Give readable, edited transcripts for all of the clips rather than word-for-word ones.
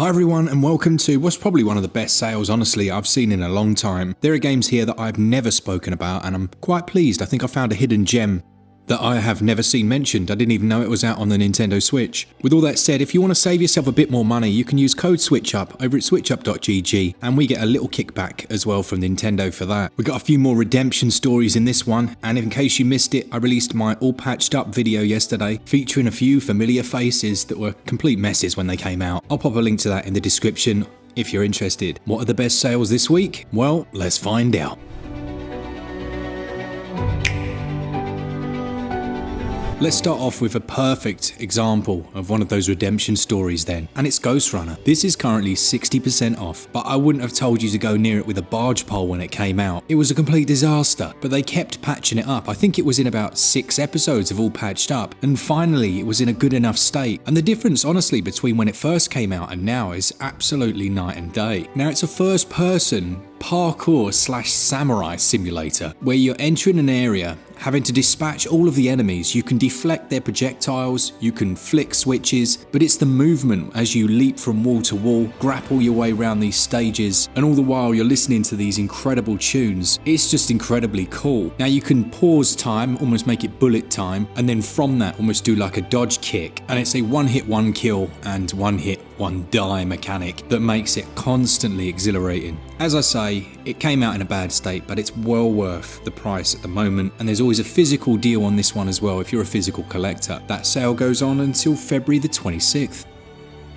Hi everyone and welcome to what's probably one of the best sales honestly I've seen in a long time. There are games here that I've never spoken about and I'm quite pleased. I think I found a hidden gem that I have never seen mentioned. I didn't even know it was out on the Nintendo Switch. With all that said, if you want to save yourself a bit more money, you can use code SwitchUp over at switchup.gg and we get a little kickback as well from Nintendo for that. We got a few more redemption stories in this one, and in case you missed it, I released my all patched up video yesterday featuring a few familiar faces that were complete messes when they came out. I'll pop a link to that in the description if you're interested. What are the best sales this week? Well, let's find out. Let's start off with a perfect example of one of those redemption stories then, and it's Ghostrunner. This is currently 60% off, but I wouldn't have told you to go near it with a barge pole when it came out. It was a complete disaster, but they kept patching it up. I think it was in about 6 episodes of all patched up, and finally it was in a good enough state. And the difference honestly between when it first came out and now is absolutely night and day. Now it's a first person parkour / samurai simulator where you're entering an area, having to dispatch all of the enemies. You can deflect their projectiles, you can flick switches, but it's the movement as you leap from wall to wall, grapple your way around these stages, and all the while you're listening to these incredible tunes. It's just incredibly cool. Now you can pause time, almost make it bullet time, and then from that almost do like a dodge kick, and it's a one hit, one kill, and one hit, one die mechanic that makes it constantly exhilarating. As I say, it came out in a bad state, but it's well worth the price at the moment, and there's always a physical deal on this one as well if you're a physical collector. That sale goes on until February the 26th.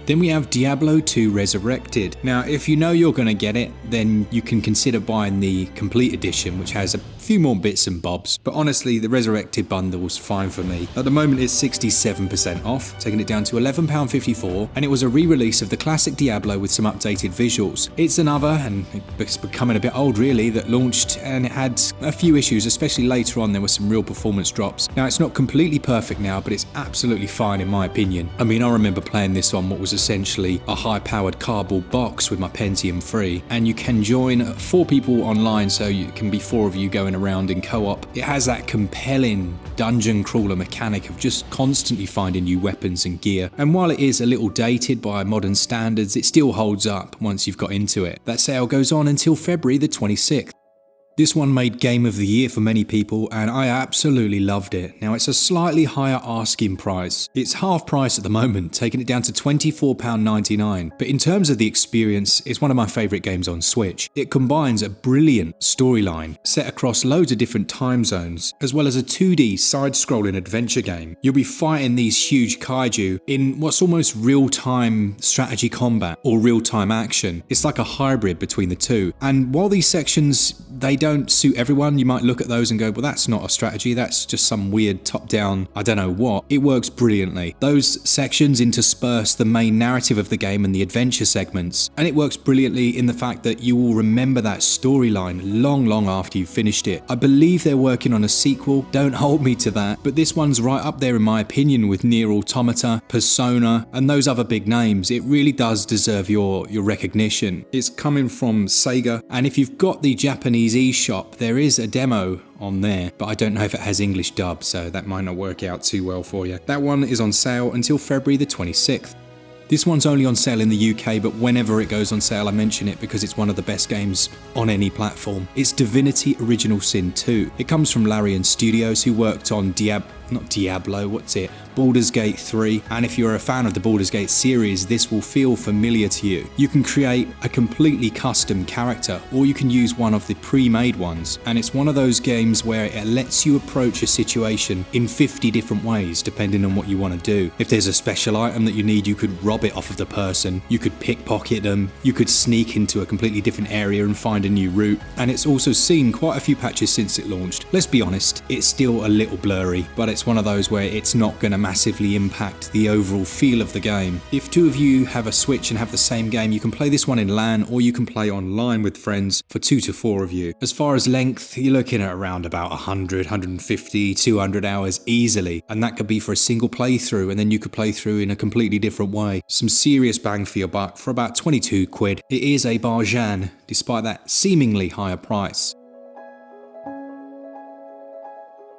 Then we have Diablo 2 Resurrected. Now, if you know you're going to get it, then you can consider buying the complete edition, which has a few more bits and bobs. But honestly, the Resurrected bundle's fine for me. At the moment, it's 67% off, taking it down to £11.54, and it was a re-release of the classic Diablo with some updated visuals. It's another, and it's becoming a bit old really, that launched and it had a few issues, especially later on there were some real performance drops. Now, it's not completely perfect now, but it's absolutely fine in my opinion. I mean, I remember playing this on what was essentially a high-powered cardboard box with my Pentium 3, and you can join 4 people online, so you can be 4 of you going around in co-op. It has that compelling dungeon crawler mechanic of just constantly finding new weapons and gear, and while it is a little dated by modern standards, it still holds up once you've got into it. That sale goes on until February the 26th. This one made Game of the Year for many people, and I absolutely loved it. Now, it's a slightly higher asking price. It's half price at the moment, taking it down to £24.99. But in terms of the experience, it's one of my favourite games on Switch. It combines a brilliant storyline set across loads of different time zones, as well as a 2D side-scrolling adventure game. You'll be fighting these huge kaiju in what's almost real-time strategy combat or real-time action. It's like a hybrid between the two. And while these sections, they don't suit everyone, you might look at those and go, well, that's not a strategy, that's just some weird top-down, I don't know what. It works brilliantly. Those sections intersperse the main narrative of the game and the adventure segments, and it works brilliantly in the fact that you will remember that storyline long after you've finished it. I believe they're working on a sequel, don't hold me to that, but this one's right up there in my opinion with Nier Automata, Persona, and those other big names. It really does deserve your recognition. It's coming from Sega, and if you've got the Japanese Eshop, there is a demo on there, but I don't know if it has English dub, so that might not work out too well for you. That one is on sale until February the 26th. This one's only on sale in the UK, but whenever it goes on sale I mention it because it's one of the best games on any platform. It's Divinity Original Sin 2. It comes from Larian Studios, who worked on Baldur's Gate 3, and if you're a fan of the Baldur's Gate series, this will feel familiar to you. You can create a completely custom character, or you can use one of the pre-made ones, and it's one of those games where it lets you approach a situation in 50 different ways depending on what you want to do. If there's a special item that you need, you could rob it off of the person, you could pickpocket them, you could sneak into a completely different area and find a new route, and it's also seen quite a few patches since it launched. Let's be honest, it's still a little blurry, but it's one of those where it's not going to massively impact the overall feel of the game. If 2 of you have a Switch and have the same game, you can play this one in LAN, or you can play online with friends for 2 to 4 of you. As far as length, you're looking at around about 100, 150, 200 hours easily, and that could be for a single playthrough, and then you could play through in a completely different way. Some serious bang for your buck for about 22 quid. It is a bargain, despite that seemingly higher price.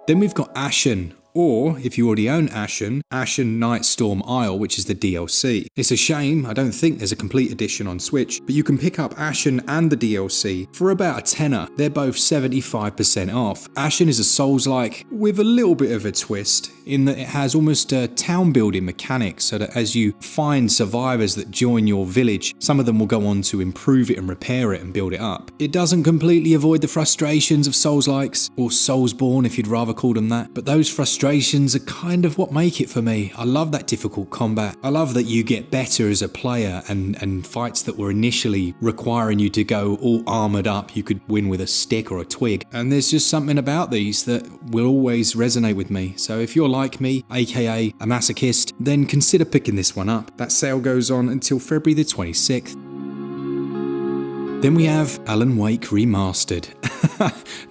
Then we've got Ashen or if you already own Ashen, Ashen Nightstorm Isle, which is the DLC. It's a shame, I don't think there's a complete edition on Switch, but you can pick up Ashen and the DLC for about a tenner. They're both 75% off. Ashen is a Souls-like with a little bit of a twist in that it has almost a town building mechanic, so that as you find survivors that join your village, some of them will go on to improve it and repair it and build it up. It doesn't completely avoid the frustrations of Souls-likes, or Soulsborne if you'd rather call them that, but those frustrations are kind of what make it for me. I love that difficult combat. I love that you get better as a player, and fights that were initially requiring you to go all armoured up, you could win with a stick or a twig. And there's just something about these that will always resonate with me. So if you're like me, aka a masochist, then consider picking this one up. That sale goes on until February the 26th. Then we have Alan Wake Remastered.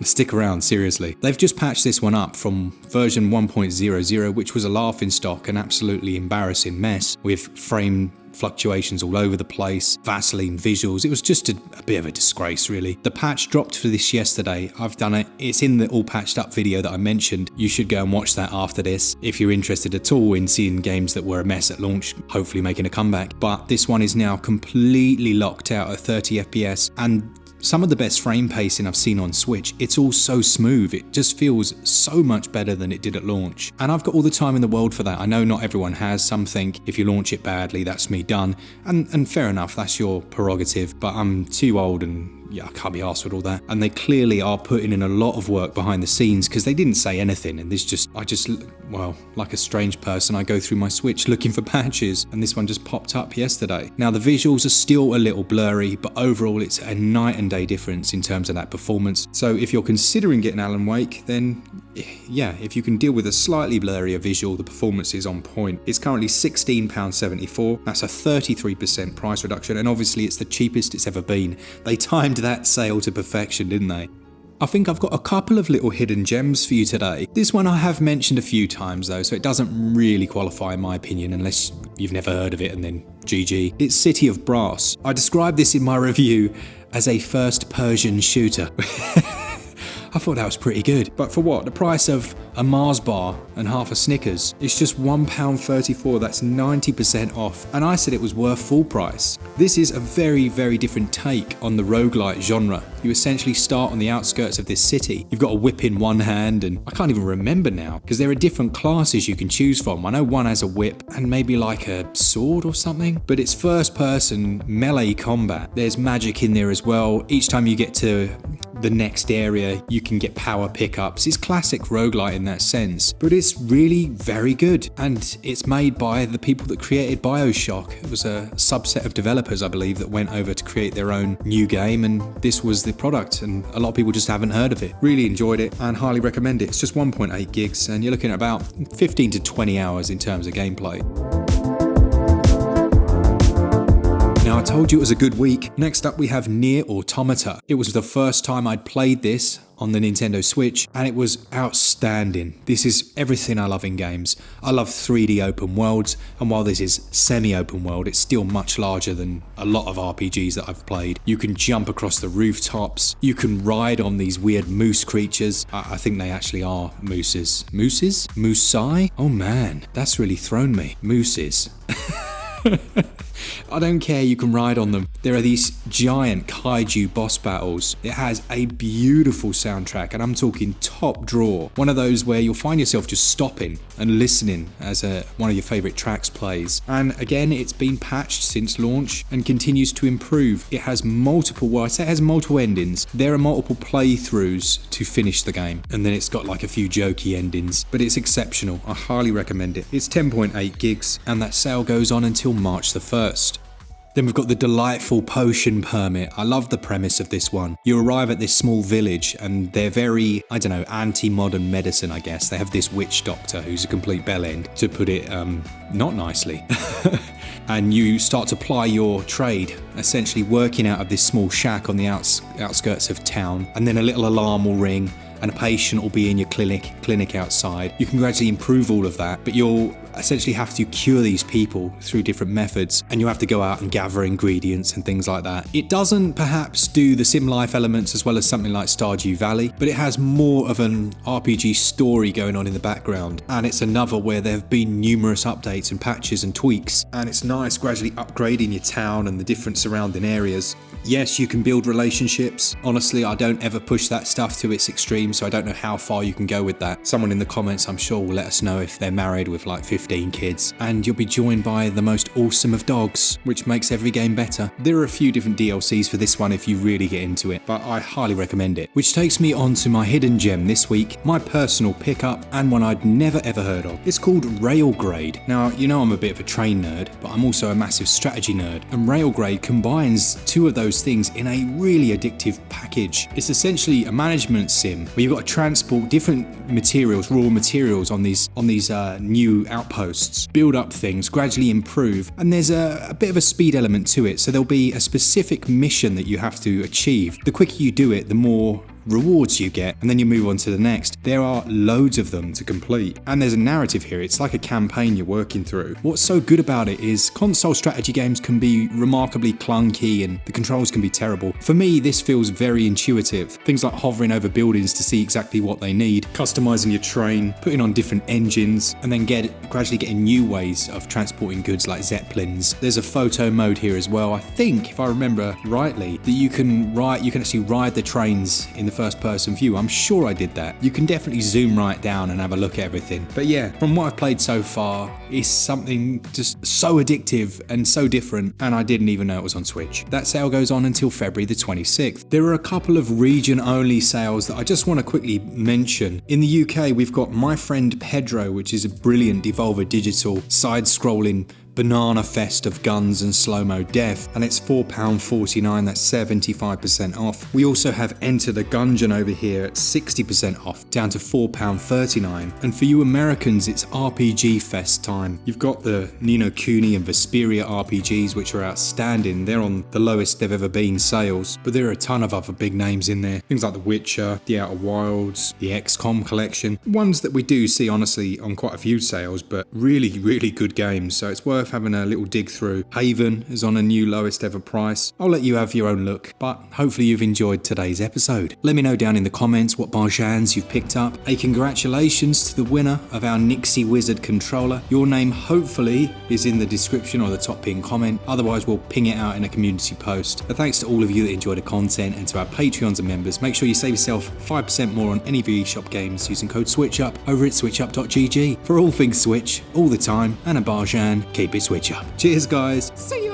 Stick around, seriously. They've just patched this one up from version 1.00, which was a laughingstock, an absolutely embarrassing mess with frame fluctuations all over the place, Vaseline visuals. It was just a bit of a disgrace, really. The patch dropped for this yesterday. I've done it. It's in the all patched up video that I mentioned. You should go and watch that after this if you're interested at all in seeing games that were a mess at launch, hopefully making a comeback. But this one is now completely locked out at 30 FPS and some of the best frame pacing I've seen on Switch. It's all so smooth, it just feels so much better than it did at launch. And I've got all the time in the world for that. I know not everyone has. Some think if you launch it badly, that's me done. And fair enough, that's your prerogative, but I'm too old and yeah, I can't be arsed with all that. And they clearly are putting in a lot of work behind the scenes because they didn't say anything. And well, like a strange person, I go through my Switch looking for patches and this one just popped up yesterday. Now the visuals are still a little blurry, but overall it's a night and day difference in terms of that performance. So if you're considering getting Alan Wake, then yeah, if you can deal with a slightly blurrier visual, the performance is on point. It's currently £16.74. That's a 33% price reduction, and obviously it's the cheapest it's ever been. They timed that sale to perfection, didn't they? I think I've got a couple of little hidden gems for you today. This one I have mentioned a few times though, so it doesn't really qualify in my opinion unless you've never heard of it and then GG. It's City of Brass. I described this in my review as a first Persian shooter. I thought that was pretty good. But for what? The price of a Mars bar and half a Snickers. It's just £1.34. That's 90% off. And I said it was worth full price. This is a very, very different take on the roguelite genre. You essentially start on the outskirts of this city. You've got a whip in one hand, and I can't even remember now because there are different classes you can choose from. I know one has a whip and maybe like a sword or something, but it's first person melee combat. There's magic in there as well. Each time you get to the next area, you can get power pickups. It's classic roguelite in that sense, but it's really very good. And it's made by the people that created BioShock. It was a subset of developers, I believe, that went over to create their own new game, and this was the product, and a lot of people just haven't heard of it. Really enjoyed it and highly recommend it. It's just 1.8 gigs and you're looking at about 15 to 20 hours in terms of gameplay. Now, I told you it was a good week. Next up we have Nier Automata. It was the first time I'd played this on the Nintendo Switch and it was outstanding. This is everything I love in games. I love 3D open worlds, and while this is semi-open world, it's still much larger than a lot of RPGs that I've played. You can jump across the rooftops, you can ride on these weird moose creatures. I think they actually are mooses. Mooses? Moosai? Oh man, that's really thrown me. Mooses. I don't care, you can ride on them. There are these giant kaiju boss battles. It has a beautiful soundtrack, and I'm talking top drawer. One of those where you'll find yourself just stopping and listening as one of your favourite tracks plays. And again, it's been patched since launch and continues to improve. It has multiple endings. There are multiple playthroughs to finish the game, and then it's got like a few jokey endings, but it's exceptional. I highly recommend it. It's 10.8 gigs, and that sale goes on until March the 1st. Then we've got the delightful potion permit. I love the premise of this one. You arrive at this small village and they're very, anti-modern medicine, I guess. They have this witch doctor who's a complete bellend, to put it not nicely. And you start to ply your trade, essentially working out of this small shack on the outskirts of town, and then a little alarm will ring and a patient will be in your clinic outside. You can gradually improve all of that, but you'll essentially have to cure these people through different methods, and you have to go out and gather ingredients and things like that. It doesn't perhaps do the sim life elements as well as something like Stardew Valley, but it has more of an RPG story going on in the background, and it's another where there have been numerous updates and patches and tweaks, and it's nice gradually upgrading your town and the different surrounding areas. Yes, you can build relationships. Honestly, I don't ever push that stuff to its extreme, so I don't know how far you can go with that. Someone in the comments, I'm sure, will let us know if they're married with like 15 kids. And you'll be joined by the most awesome of dogs, which makes every game better. There are a few different DLCs for this one if you really get into it, but I highly recommend it. Which takes me on to my hidden gem this week, my personal pickup, and one I'd never ever heard of. It's called Railgrade. Now, you know I'm a bit of a train nerd, but I'm also a massive strategy nerd, and Railgrade combines two of those things in a really addictive package. It's essentially a management sim where you've got to transport different materials, raw materials on these new outposts, build up things, gradually improve, and there's a bit of a speed element to it, so there'll be a specific mission that you have to achieve. The quicker you do it, the more rewards you get, and then you move on to the next. There are loads of them to complete, and there's a narrative here. It's like a campaign you're working through. What's so good about it is console strategy games can be remarkably clunky and the controls can be terrible. For me, this feels very intuitive. Things like hovering over buildings to see exactly what they need, customizing your train, putting on different engines, and then gradually getting new ways of transporting goods like zeppelins. There's a photo mode here as well. I think, if I remember rightly, that you can actually ride the trains in the first person view. I'm sure I did that. You can definitely zoom right down and have a look at everything. But yeah, from what I've played so far, it's something just so addictive and so different, and I didn't even know it was on Switch. That sale goes on until February the 26th. There are a couple of region-only sales that I just want to quickly mention. In the UK, we've got My Friend Pedro, which is a brilliant Devolver Digital side-scrolling banana fest of guns and slow-mo death, and it's £4.49, that's 75% off. We also have Enter the Gungeon over here at 60% off, down to £4.39. And for you Americans, it's RPG Fest time. You've got the Ni no Kuni and Vesperia RPGs, which are outstanding. They're on the lowest they've ever been sales, but there are a ton of other big names in there. Things like The Witcher, The Outer Wilds, the XCOM collection. Ones that we do see, honestly, on quite a few sales, but really, really good games, so it's worth having a little dig through. Haven is on a new lowest ever price. I'll let you have your own look, but hopefully you've enjoyed today's episode. Let me know down in the comments what barjans you've picked up. A congratulations to the winner of our NYXI Wizard controller. Your name hopefully is in the description or the top pinned comment, otherwise we'll ping it out in a community post. But thanks to all of you that enjoy the content, and to our Patreons and members, make sure you save yourself 5% more on any of your eShop games using code SwitchUp over at switchup.gg. For all things Switch, all the time, and a barjan, keep it Switch Up. Cheers guys. See you